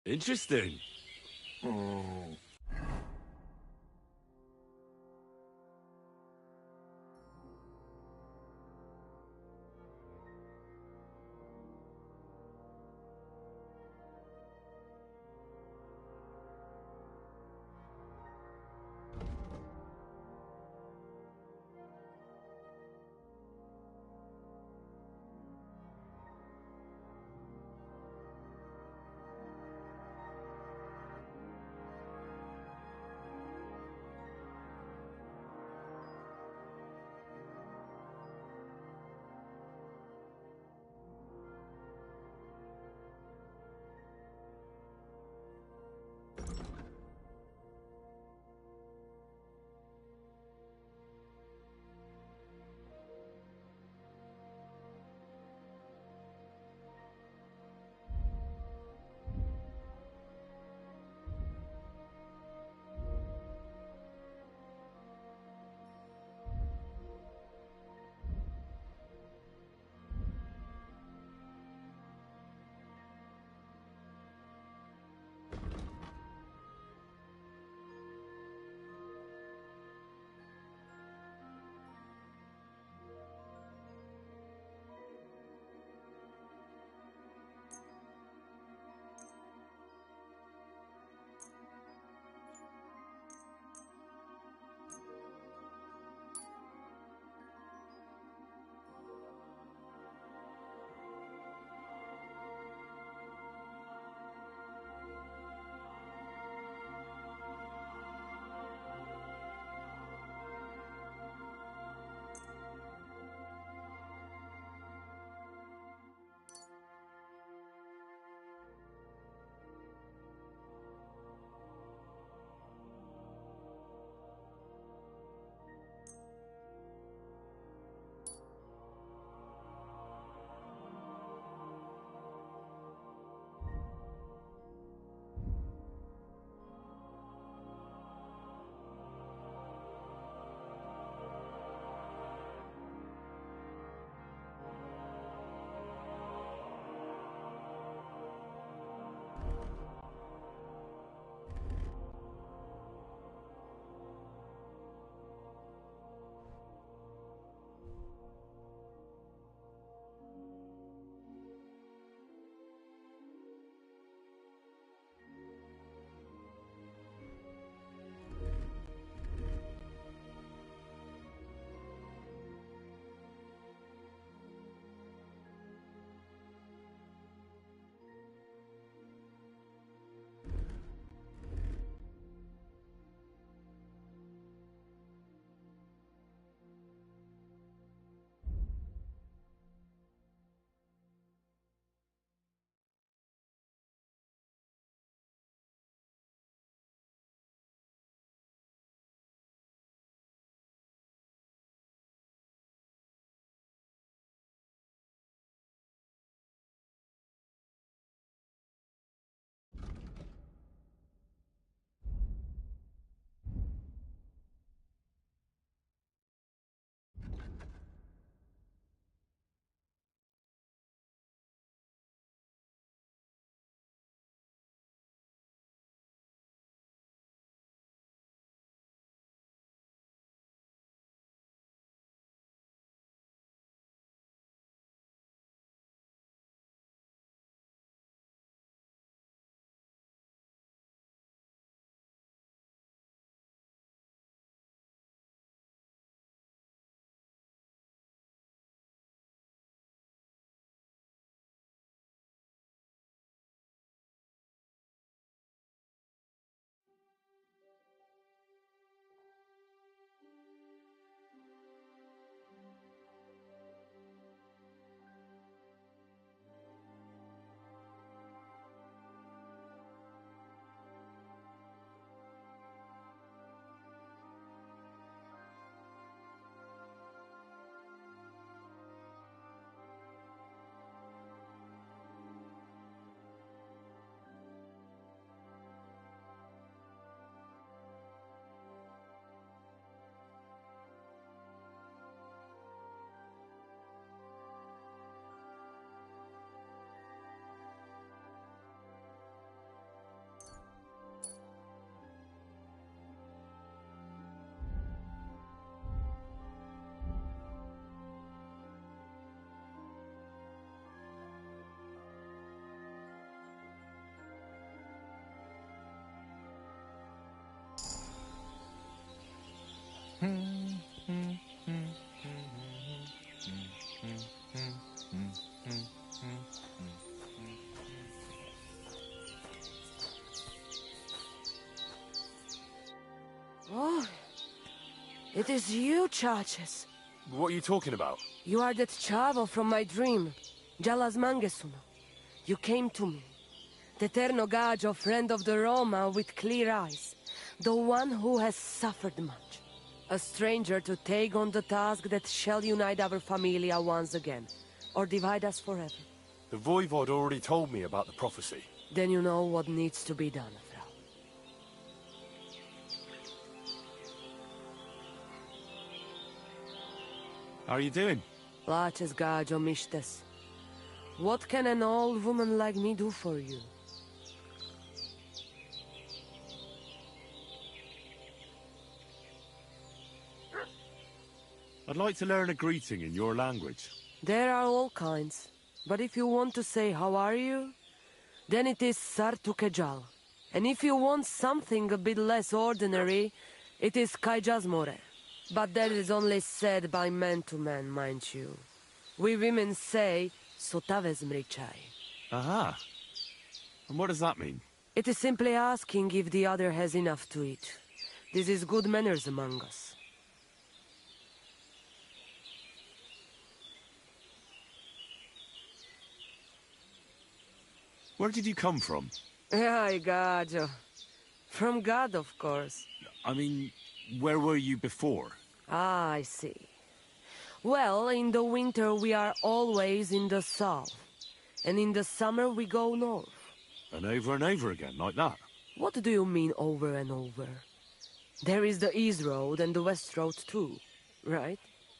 Interesting. It is you, Chaches. What are you talking about? You are that chavo from my dream, Jalas Mangesuno. You came to me. The Terno Gajo, friend of the Roma with clear eyes. The one who has suffered much. A stranger to take on the task that shall unite our familia once again. Or divide us forever. The Voivod already told me about the prophecy. Then you know what needs to be done, Frau. How are you doing? Places Gajo Mishtes. What can an old woman like me do for you? I'd like to learn a greeting in your language. There are all kinds. But if you want to say how are you, then it is Sartukejal. And if you want something a bit less ordinary, it is Kaijazmore. But that is only said by man to man, mind you. We women say Sotavezmrichai. Aha. And what does that mean? It is simply asking if the other has enough to eat. This is good manners among us. Where did you come from? Ay, Gajo. From God, of course. I mean, where were you before? Ah, I see. Well, in the winter we are always in the south. And in the summer we go north. And over again, like that? What do you mean over and over? There is the East Road and the West Road too, right?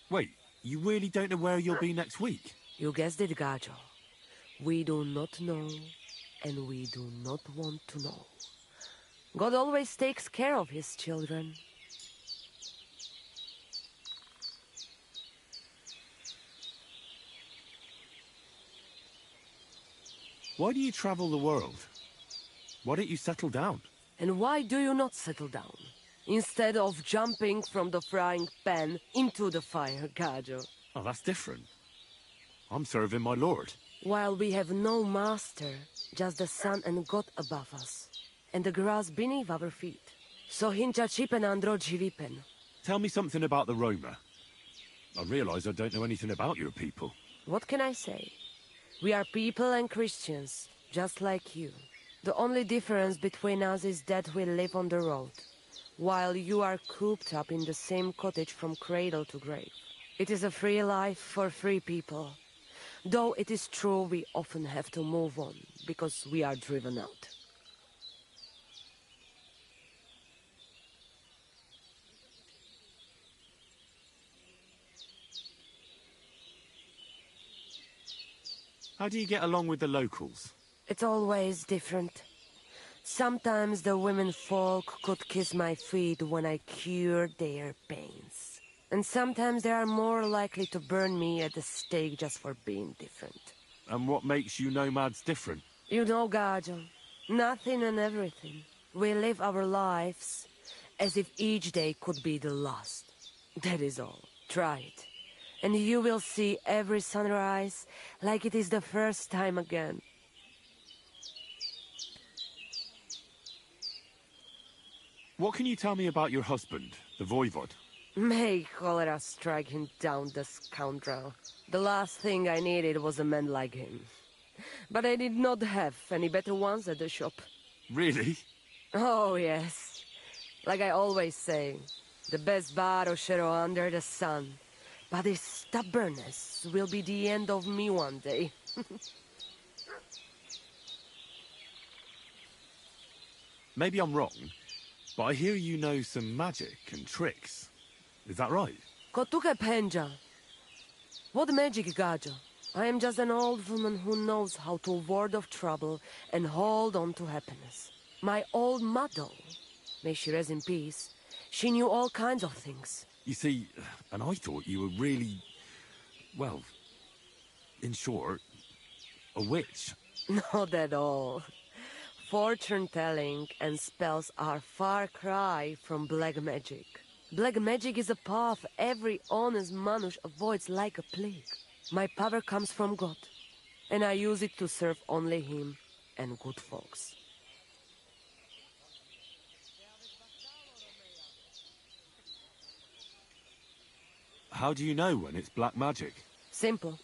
Wait, you really don't know where you'll be next week? You guessed it, Gajo. We do not know, and we do not want to know. God always takes care of his children. Why do you travel the world? Why don't you settle down? And why do you not settle down? Instead of jumping from the frying pan into the fire, Gajo. Oh, that's different. I'm serving my lord. While we have no master, just the sun and God above us, and the grass beneath our feet. So hincha chipen andro jivipen. Tell me something about the Roma. I realize I don't know anything about your people. What can I say? We are people and Christians, just like you. The only difference between us is that we live on the road, while you are cooped up in the same cottage from cradle to grave. It is a free life for free people. Though it is true we often have to move on, because we are driven out. How do you get along with the locals? It's always different. Sometimes the women folk could kiss my feet when I cured their pains. And sometimes they are more likely to burn me at the stake just for being different. And what makes you nomads different? You know, Gajo, nothing and everything. We live our lives as if each day could be the last. That is all. Try it. And you will see every sunrise like it is the first time again. What can you tell me about your husband, the Voivod? May cholera strike him down, the scoundrel. The last thing I needed was a man like him. But I did not have any better ones at the shop. Really? Oh, yes. Like I always say, the best baroshero under the sun. But his stubbornness will be the end of me one day. Maybe I'm wrong, but I hear you know some magic and tricks. Is that right? Kotuke penja. What magic, Gajo? I am just an old woman who knows how to ward off trouble and hold on to happiness. My old mother, may she rest in peace, she knew all kinds of things. You see, and I thought you were really, well, in short, a witch. Not at all. Fortune-telling and spells are far cry from black magic. Black magic is a path every honest manush avoids like a plague. My power comes from God, and I use it to serve only him and good folks. How do you know when it's black magic? Simple.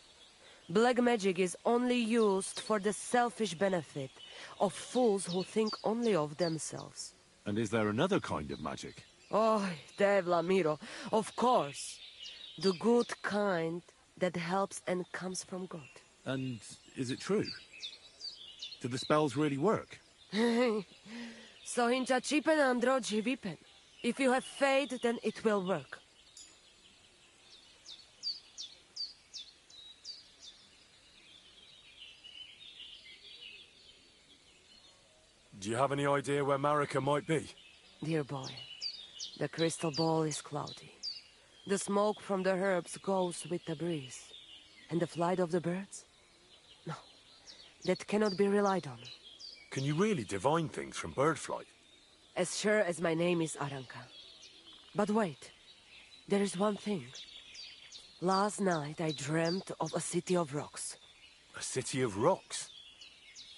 Black magic is only used for the selfish benefit of fools who think only of themselves. And is there another kind of magic? Oh, Devlamiro, of course. The good kind that helps and comes from God. And is it true? Do the spells really work? So hincha chipen androji vipen. If you have faith, then it will work. Do you have any idea where Marika might be? Dear boy, the crystal ball is cloudy. The smoke from the herbs goes with the breeze. And the flight of the birds? No, that cannot be relied on. Can you really divine things from bird flight? As sure as my name is Aranka. But wait, there is one thing. Last night I dreamt of a city of rocks. A city of rocks?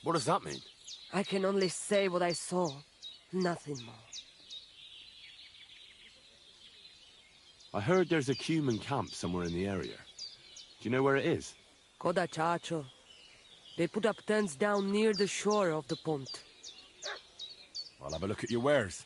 What does that mean? I can only say what I saw, nothing more. I heard there's a human camp somewhere in the area. Do you know where it is? Koda Chacho. They put up tents down near the shore of the pond. I'll have a look at your wares.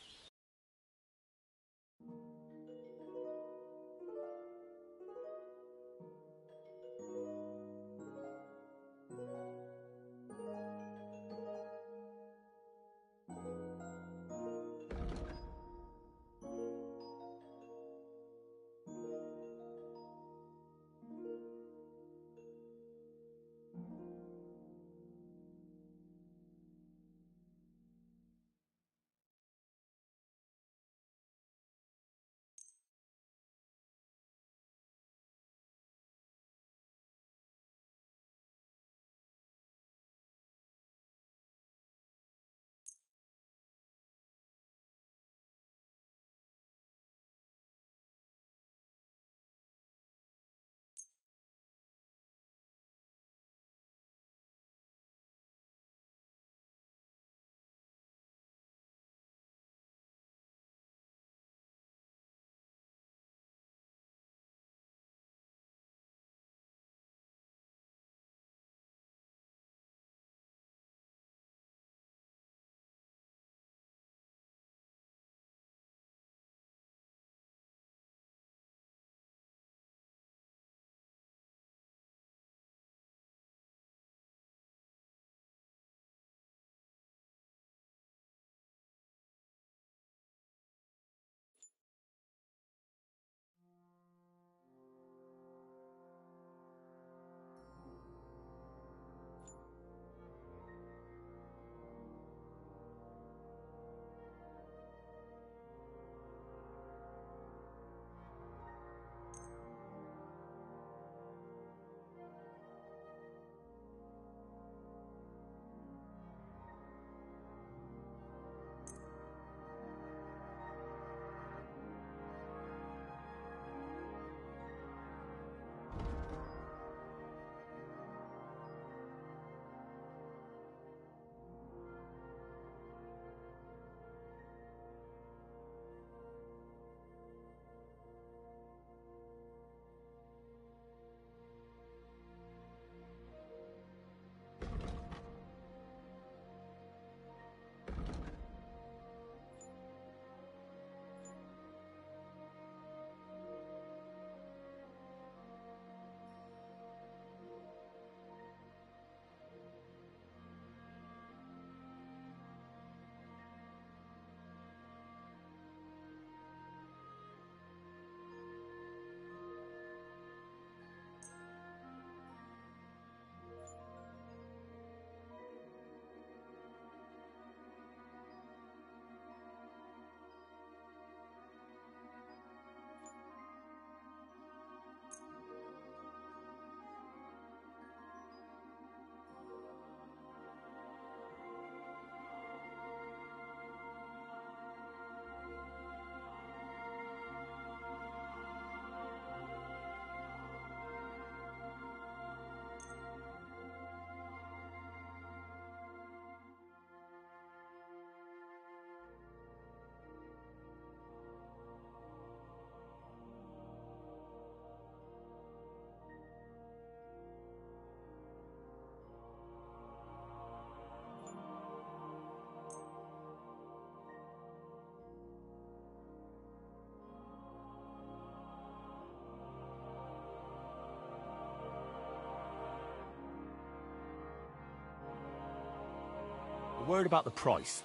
word about the price.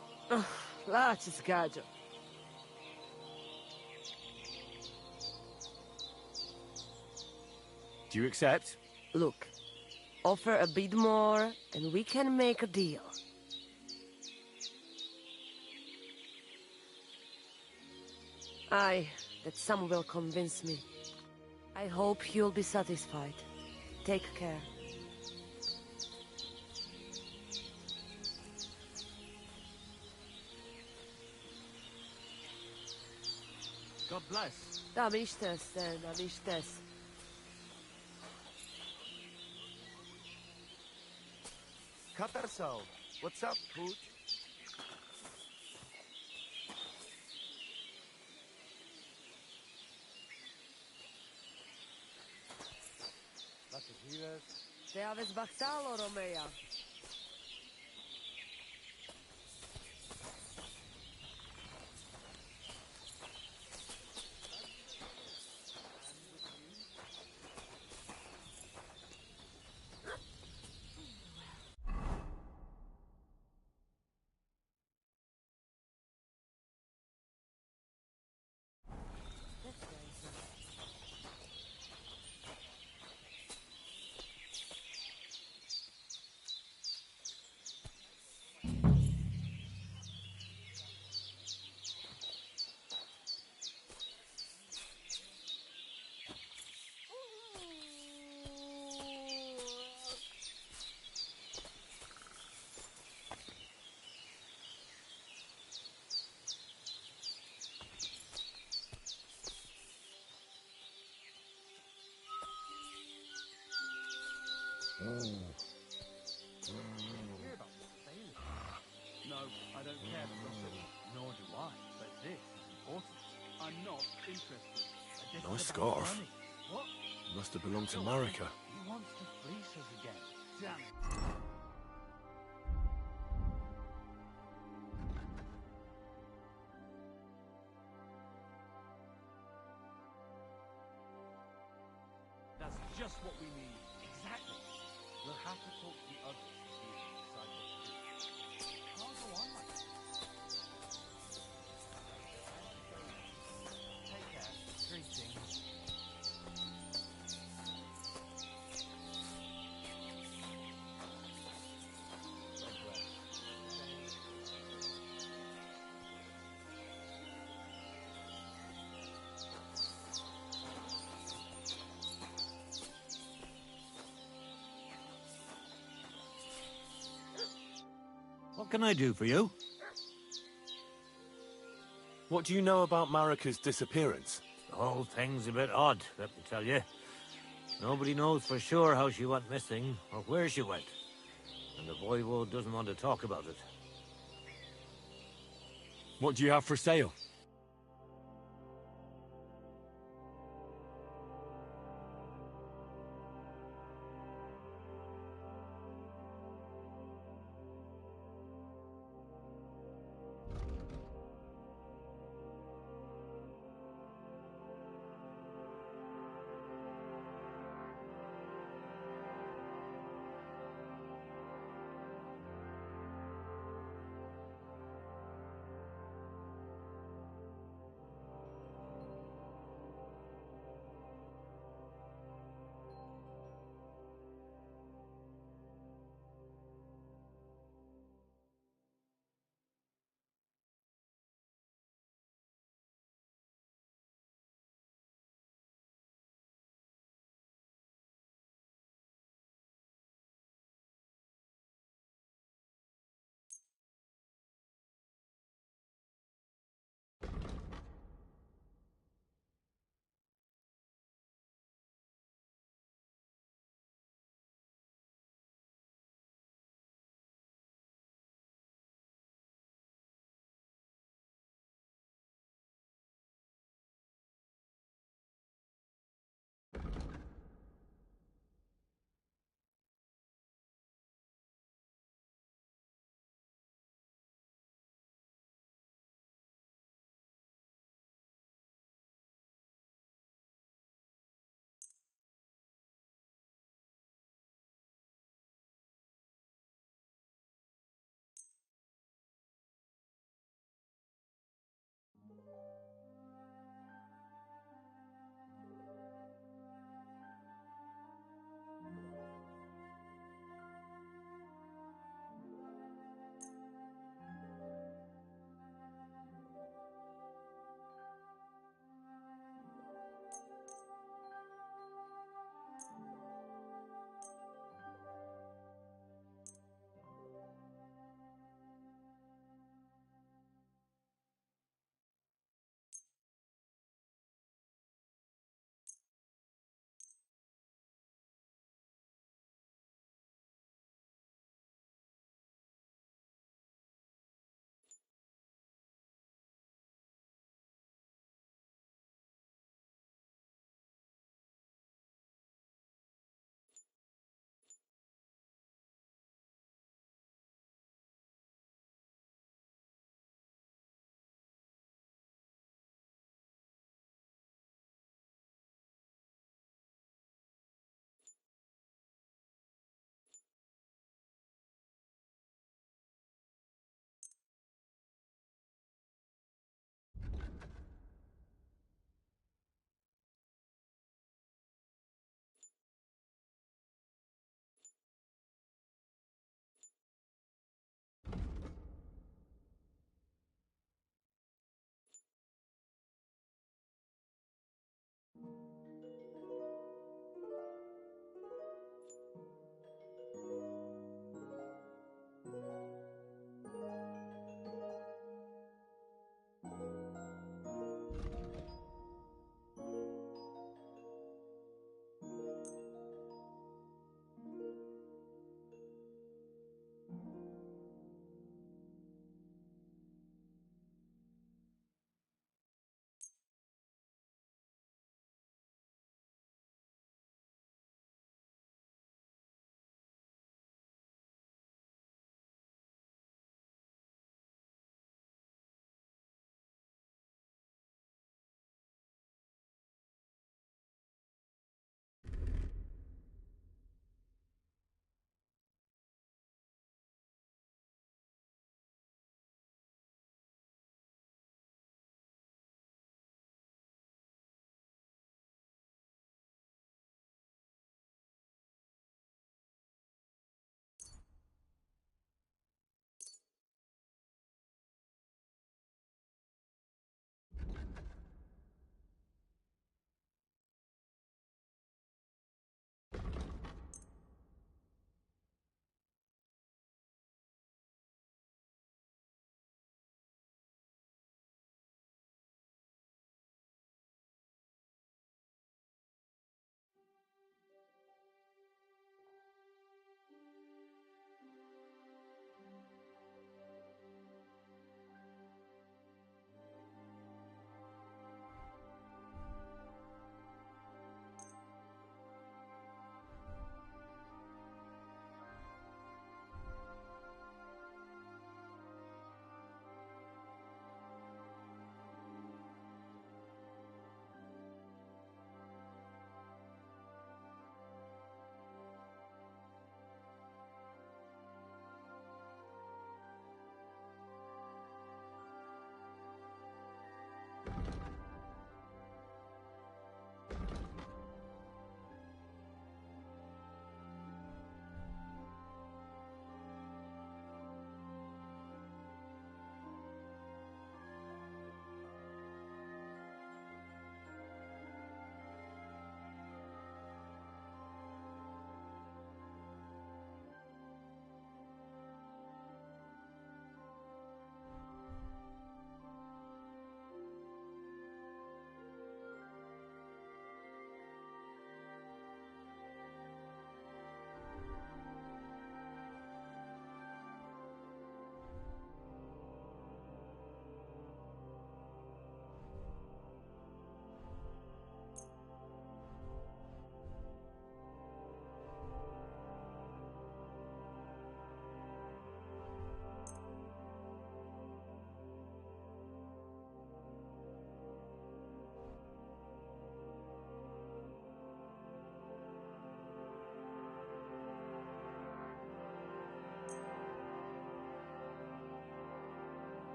Laat je zgađa. Do you accept? Look, offer a bit more, and we can make a deal. Aye, that sum will convince me. I hope you'll be satisfied. Take care. God bless. Tam ištes, Stan, tam ištes. Katarso, what's up, Poot? Te aves bahtalo, Romeja. No, I don't care for gossip. Nor do I. But this is important. I'm not interested. This Nice is about scarf. money. What? Must have belonged to Go on. Marika. He wants to fleece us again. Damn it. That's just what we need. Exactly. We'll have to talk to the others to see if they decide what to do. Can't go on like this. Take care. Greetings. God bless. What can I do for you? What do you know about Marika's disappearance? The whole thing's a bit odd, let me tell you. Nobody knows for sure how she went missing or where she went. And the voivode doesn't want to talk about it. What do you have for sale?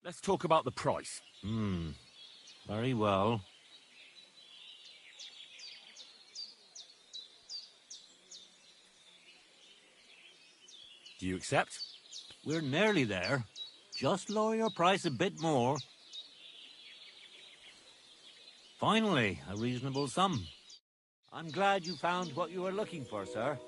Let's talk about the price. Very well. Do you accept? We're nearly there. Just lower your price a bit more. Finally, a reasonable sum. I'm glad you found what you were looking for, sir.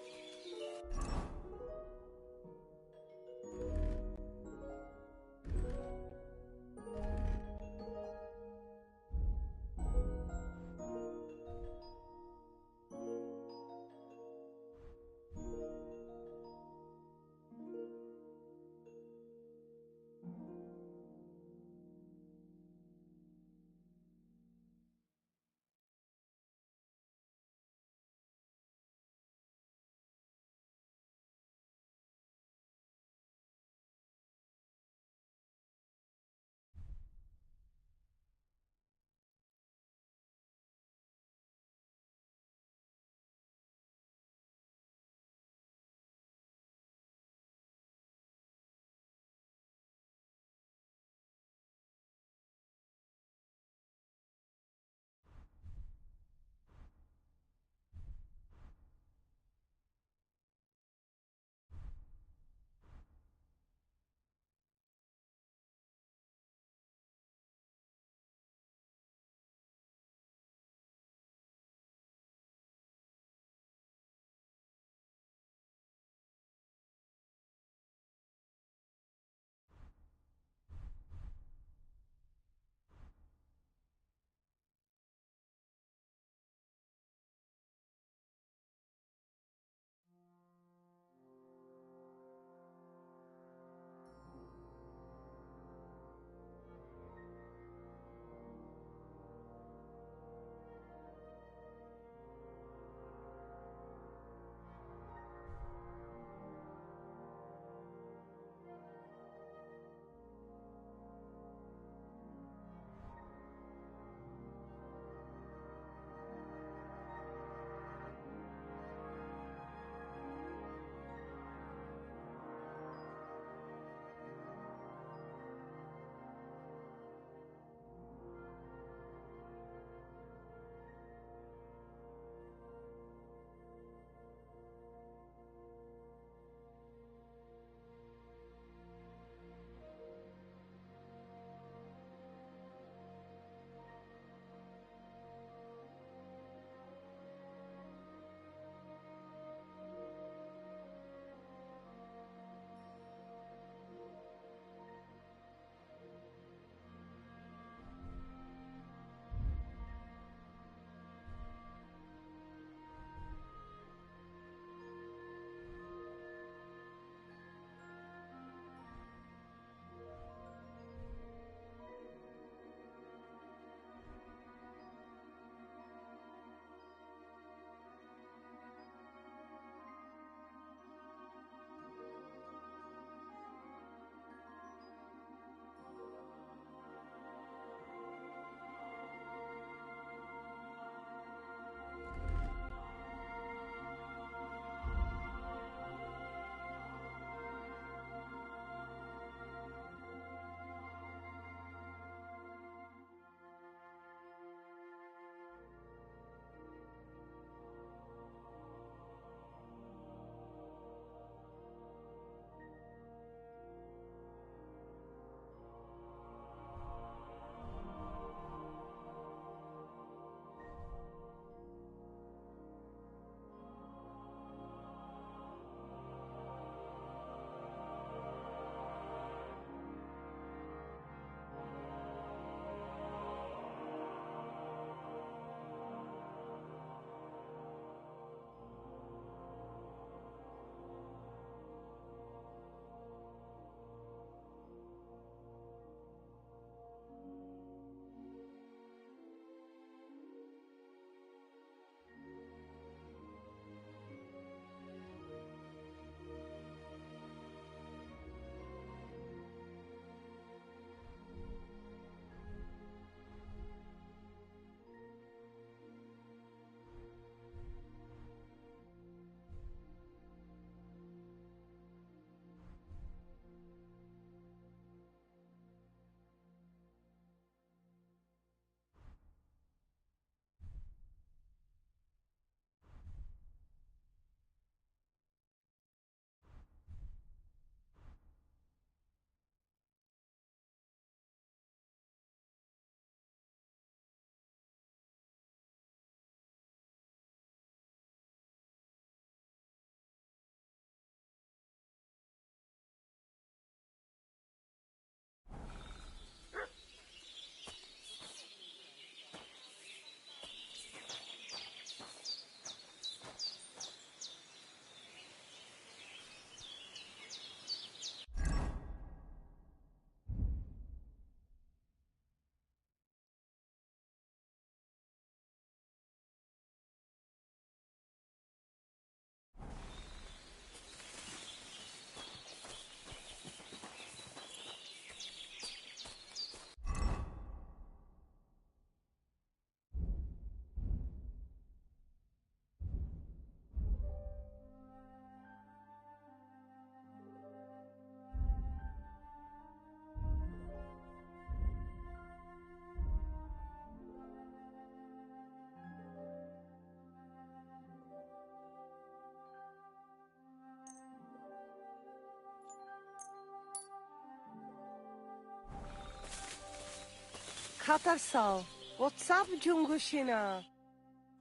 Katarsal, what's up, Jungushina?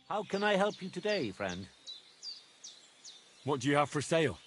How can I help you today, friend? What do you have for sale?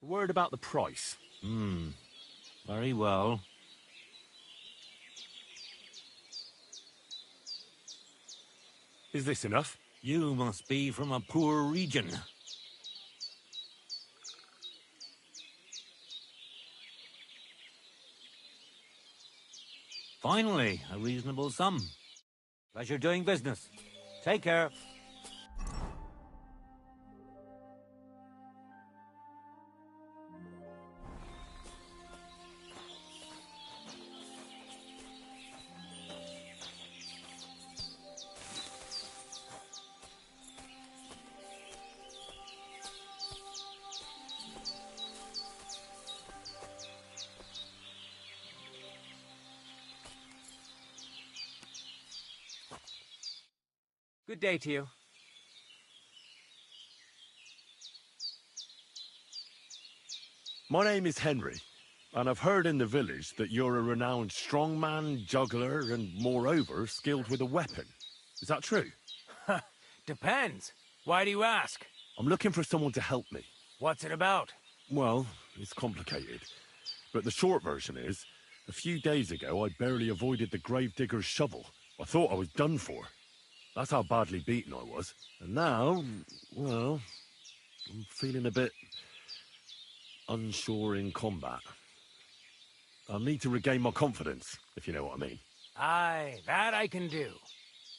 Word about the price. Very well. Is this enough? You must be from a poor region. Finally, a reasonable sum. Pleasure doing business. Take care. Good day to you. My name is Henry, and I've heard in the village that you're a renowned strongman, juggler, and moreover, skilled with a weapon. Is that true? Depends. Why do you ask? I'm looking for someone to help me. What's it about? Well, it's complicated. But the short version is, a few days ago I barely avoided the gravedigger's shovel. I thought I was done for. That's how badly beaten I was. And now, well, I'm feeling a bit unsure in combat. I'll need to regain my confidence, if you know what I mean. Aye, that I can do.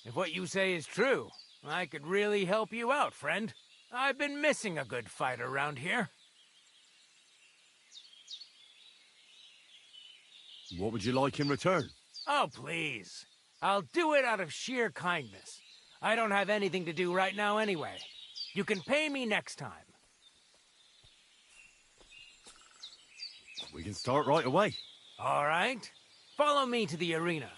If what you say is true, I could really help you out, friend. I've been missing a good fight around here. What would you like in return? Oh, please. I'll do it out of sheer kindness. I don't have anything to do right now anyway. You can pay me next time. We can start right away. All right. Follow me to the arena.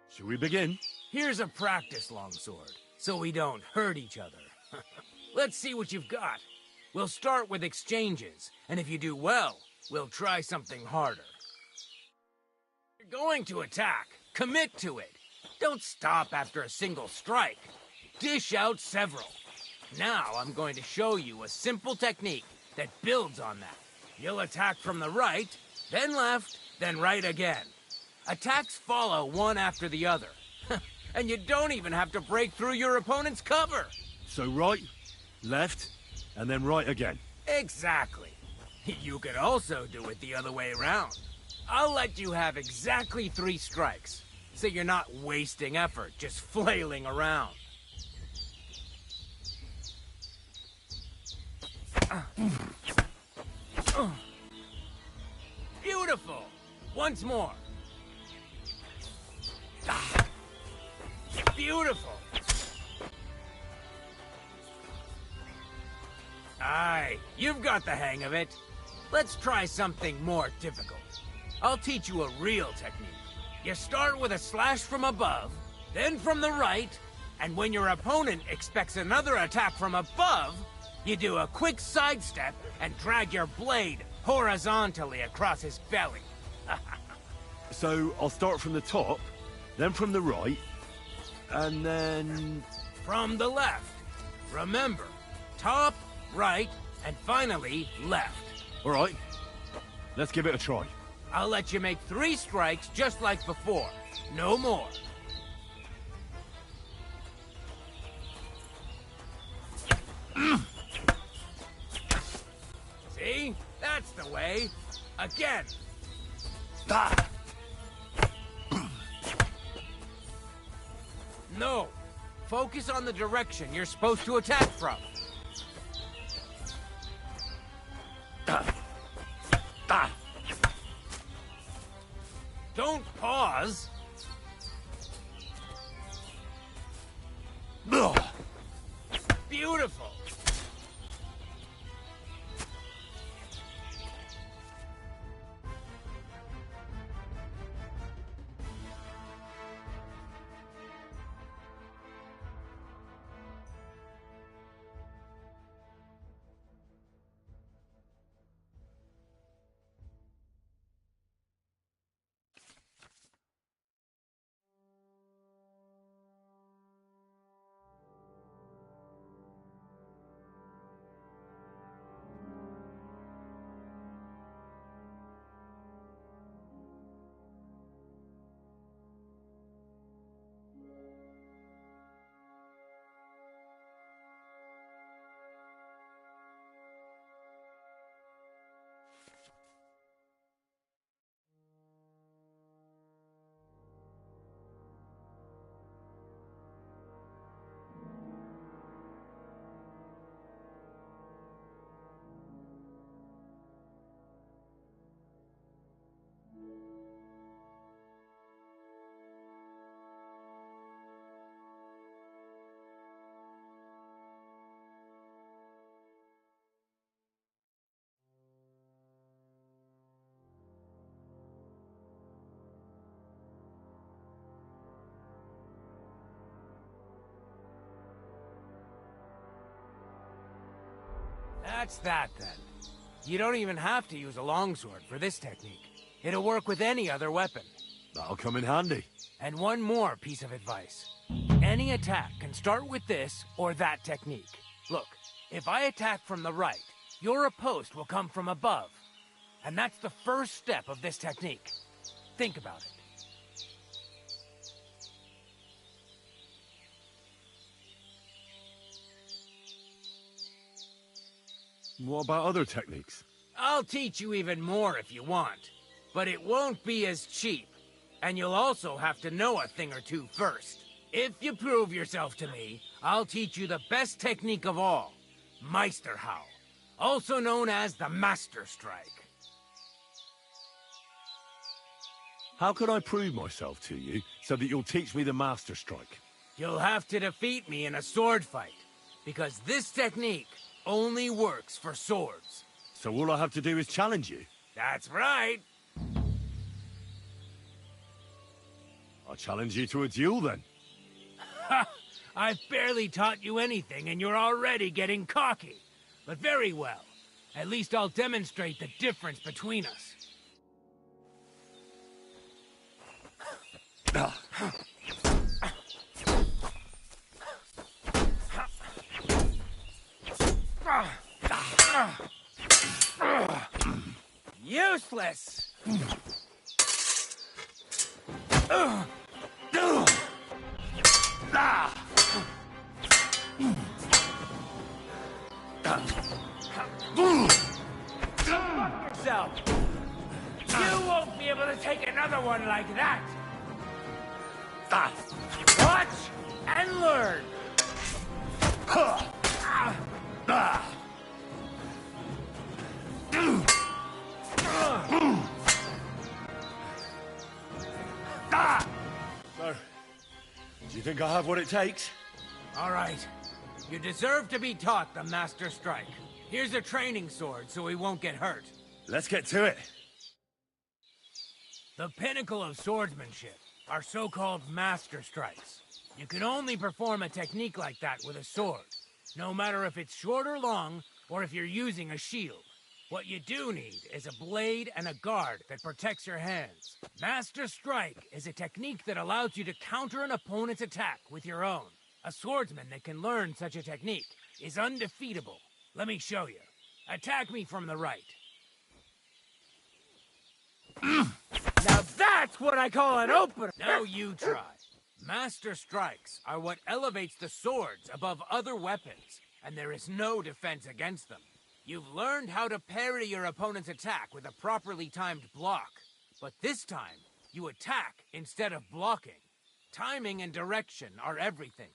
Shall we begin? Here's a practice longsword, so we don't hurt each other. Let's see what you've got. We'll start with exchanges, and if you do well, we'll try something harder. You're going to attack. Commit to it. Don't stop after a single strike. Dish out several. Now I'm going to show you a simple technique that builds on that. You'll attack from the right, then left, then right again. Attacks follow one after the other. And you don't even have to break through your opponent's cover. So right, left, and then right again. Exactly. You could also do it the other way around. I'll let you have exactly 3 strikes, so you're not wasting effort just flailing around. Beautiful! Once more. Beautiful! Aye, you've got the hang of it. Let's try something more difficult. I'll teach you a real technique. You start with a slash from above, then from the right, and when your opponent expects another attack from above, you do a quick sidestep and drag your blade horizontally across his belly. So I'll start from the top, then from the right, and then... From the left. Remember, top, right, and finally left. All right, let's give it a try. I'll let you make 3 strikes just like before. No more. See? That's the way. Again. No. Focus on the direction you're supposed to attack from. Don't pause. Beautiful. That's that, then. You don't even have to use a longsword for this technique. It'll work with any other weapon. That'll come in handy. And one more piece of advice. Any attack can start with this or that technique. Look, if I attack from the right, your riposte will come from above. And that's the first step of this technique. Think about it. What about other techniques? I'll teach you even more if you want. But it won't be as cheap. And you'll also have to know a thing or two first. If you prove yourself to me, I'll teach you the best technique of all. Meisterhowl. Also known as the Master Strike. How can I prove myself to you so that you'll teach me the Master Strike? You'll have to defeat me in a sword fight. Because this technique only works for swords. So all I have to do is challenge you? That's right. I'll challenge you to a duel then. Ha! I've barely taught you anything and you're already getting cocky. But very well. At least I'll demonstrate the difference between us. Useless! Yourself! You won't be able to take another one like that! Watch and learn! So, do you think I have what it takes? All right. You deserve to be taught the Master Strike. Here's a training sword so he won't get hurt. Let's get to it. The pinnacle of swordsmanship are so-called Master Strikes. You can only perform a technique like that with a sword, no matter if it's short or long, or if you're using a shield. What you do need is a blade and a guard that protects your hands. Master Strike is a technique that allows you to counter an opponent's attack with your own. A swordsman that can learn such a technique is undefeatable. Let me show you. Attack me from the right. Now that's what I call an opener! Now you try. Master strikes are what elevates the swords above other weapons, and there is no defense against them. You've learned how to parry your opponent's attack with a properly timed block, but this time, you attack instead of blocking. Timing and direction are everything.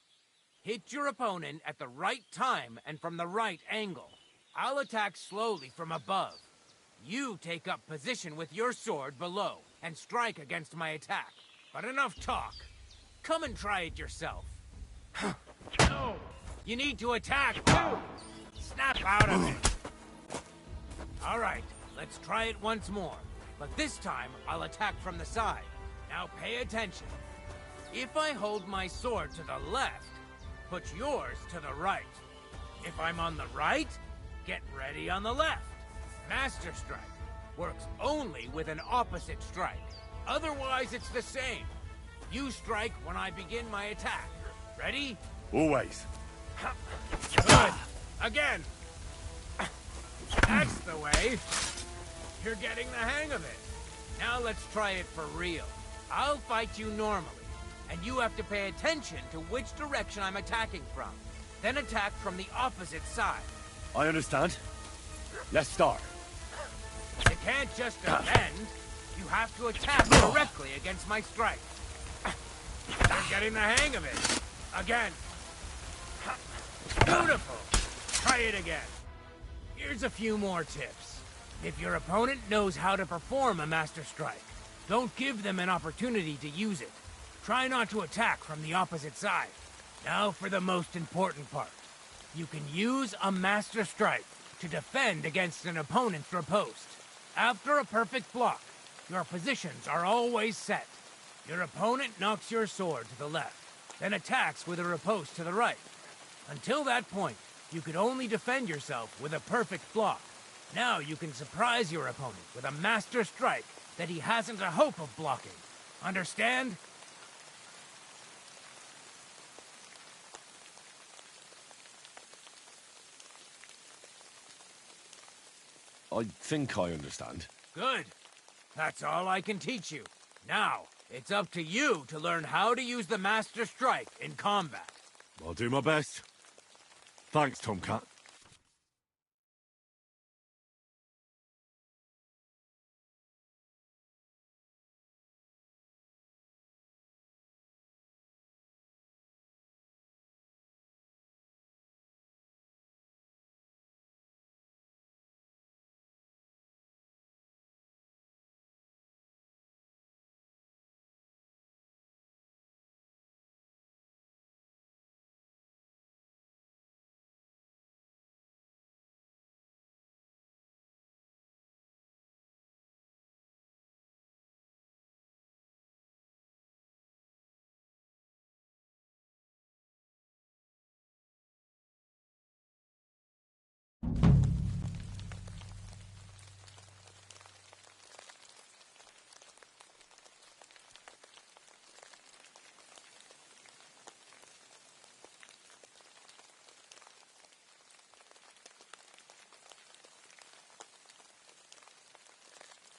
Hit your opponent at the right time and from the right angle. I'll attack slowly from above. You take up position with your sword below and strike against my attack. But enough talk. Come and try it yourself. No! You need to attack, too! Snap out of it! Alright, let's try it once more. But this time, I'll attack from the side. Now pay attention. If I hold my sword to the left, put yours to the right. If I'm on the right, get ready on the left. Master Strike works only with an opposite strike. Otherwise, it's the same. You strike when I begin my attack. Ready? Always. Good. Again. That's the way. You're getting the hang of it. Now let's try it for real. I'll fight you normally, and you have to pay attention to which direction I'm attacking from. Then attack from the opposite side. I understand. Let's start. You can't just defend. You have to attack directly against my strike. You're getting the hang of it. Again. Beautiful. Try it again. Here's a few more tips. If your opponent knows how to perform a Master Strike, don't give them an opportunity to use it. Try not to attack from the opposite side. Now for the most important part. You can use a Master Strike to defend against an opponent's riposte. After a perfect block, your positions are always set. Your opponent knocks your sword to the left, then attacks with a riposte to the right. Until that point, you could only defend yourself with a perfect block. Now you can surprise your opponent with a Master Strike that he hasn't a hope of blocking. Understand? I think I understand. Good. That's all I can teach you. Now, it's up to you to learn how to use the Master Strike in combat. I'll do my best. Thanks, Tomcat.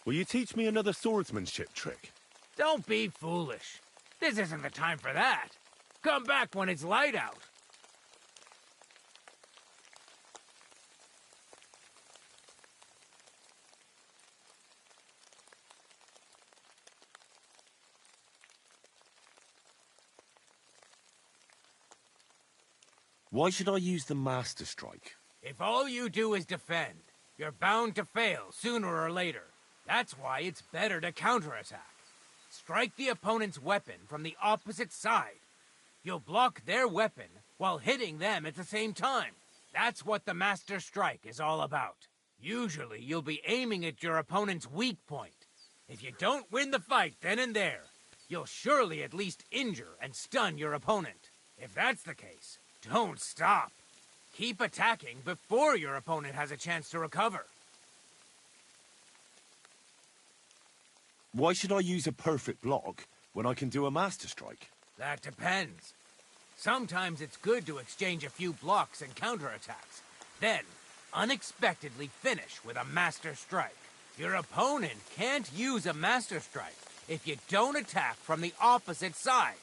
Will you teach me another swordsmanship trick? Don't be foolish. This isn't the time for that. Come back when it's light out. Why should I use the Master Strike? If all you do is defend, you're bound to fail sooner or later. That's why it's better to counterattack. Strike the opponent's weapon from the opposite side. You'll block their weapon while hitting them at the same time. That's what the Master Strike is all about. Usually, you'll be aiming at your opponent's weak point. If you don't win the fight then and there, you'll surely at least injure and stun your opponent. If that's the case, don't stop. Keep attacking before your opponent has a chance to recover. Why should I use a perfect block when I can do a Master Strike? That depends. Sometimes it's good to exchange a few blocks and counterattacks, then unexpectedly finish with a Master Strike. Your opponent can't use a Master Strike if you don't attack from the opposite side.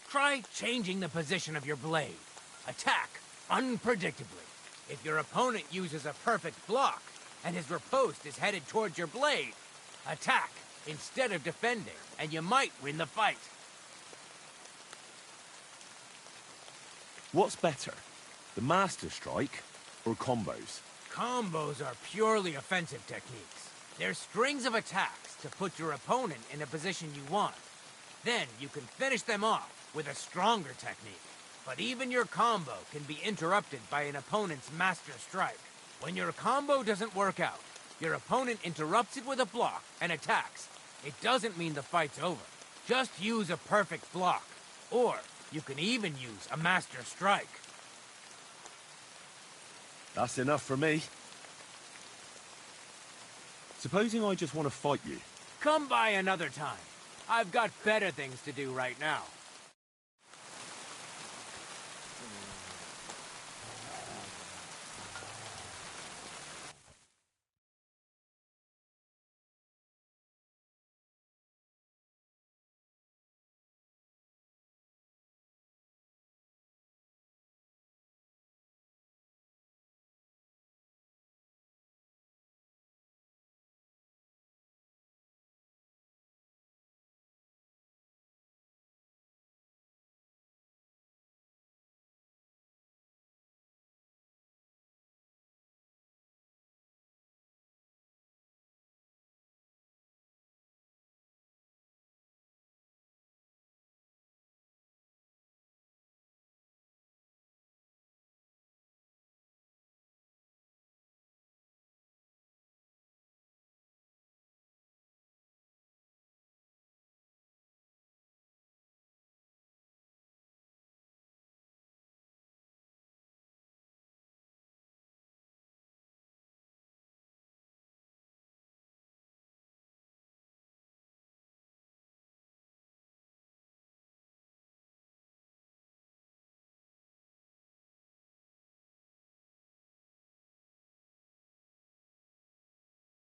Try changing the position of your blade. Attack unpredictably. If your opponent uses a perfect block and his riposte is headed towards your blade, attack instead of defending, and you might win the fight. What's better, the Master Strike or combos? Combos are purely offensive techniques. They're strings of attacks to put your opponent in a position you want. Then you can finish them off with a stronger technique. But even your combo can be interrupted by an opponent's Master Strike. When your combo doesn't work out, your opponent interrupts it with a block and attacks. It doesn't mean the fight's over. Just use a perfect block. Or you can even use a Master Strike. That's enough for me. Supposing I just want to fight you. Come by another time. I've got better things to do right now.